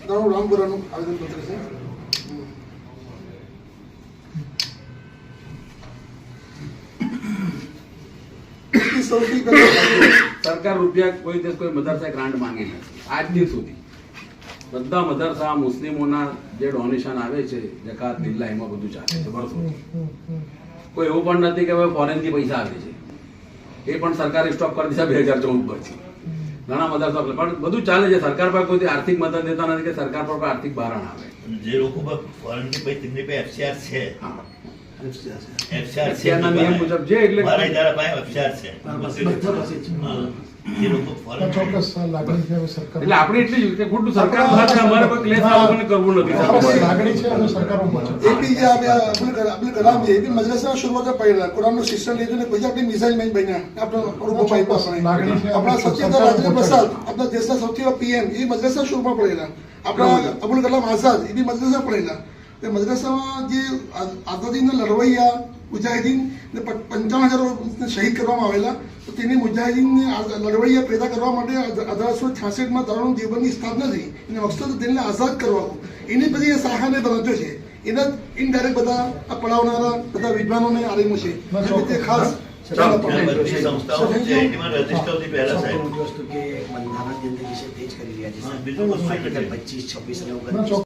રામપુરાનું આવેદનપત્ર છે. સૌથી સરકાર રૂપિયા કોઈ દિવસ કોઈ મદરસા ગ્રાન્ટ માંગી નથી આજ દિવસ સુધી. બધા મદરસા મુસ્લિમોના જે ડોનેશન આવે છે જકાત બિલ્લા એમાં બધું ચાલે છે વર્ષોથી. કોઈ એવું પણ નથી કે હવે ફોરેનથી પૈસા આવે છે, એ પણ સરકારે સ્ટોપ કરી દીધા 2014 પરથી. ઘણા મદરસા પણ બધું ચાલે છે. સરકાર પર કોઈ આર્થિક મદદ દેતા નથી કે સરકાર પર કોઈ આર્થિક ભારણ આવે. જે લોકો ફોરેનથી પછી તેમની પાસે FCR છે, FCR ના નિયમ મુજબ જે એટલે મારા ઇદારા પાસે FCR છે. જે લોકો ફોરેન ચોક્કસ લાગણી છે સરકાર એટલે આપણે એટલી જ કે ખોટું સરકાર સાથે અમારે કોઈ ક્લેશ આપણને કરવું નથી. લાગણી છે અને સરકાર ઉપર છે. એ બી જે અબ્દુલ કલામ છે એ બી મદ્રસા શરૂઆત પહેલા કુરાનનું શિક્ષણ લીધું ને પછી આપણી મિસાઇલ મેન બન્યા આપણા સત્યેન્દ્ર રાજેન્દ્ર પ્રસાદ આપણા દેશના સૌથી PM એ મદ્રસા શરૂમાં પડેલા. આપણા અબ્દુલ કલામ આઝાદ એ બી મદ્રસા પડેલા. એ મદ્રસામાં જે આઝાદીના લડવૈયા મુજાહિદીન ને 55,000 શહીદ કરવામાં આવેલા. તો તેની મુજાહિદીનને લડવૈયા પેદા કરવા માટે 1866માં દારૂલ દેવબંધની સ્થાપના થઈ. એને મકસદ દિલને આઝાદ કરવાનો. એની બધી એ શાખાને બનાવ્યો છે. એના ઇનડાયરેક્ટ બધા આ પડાવનારા બધા વિદ્વાનોને આરેલું છે. તે ખાસ બધી સંસ્થાઓ છે એમાં રજિસ્ટરથી પહેલા સાહેબ વસ્તુ કે બંધારણ જે વિશે તેજ કરી રહ્યા છે. બીજું વસ્તુ 25-26 અને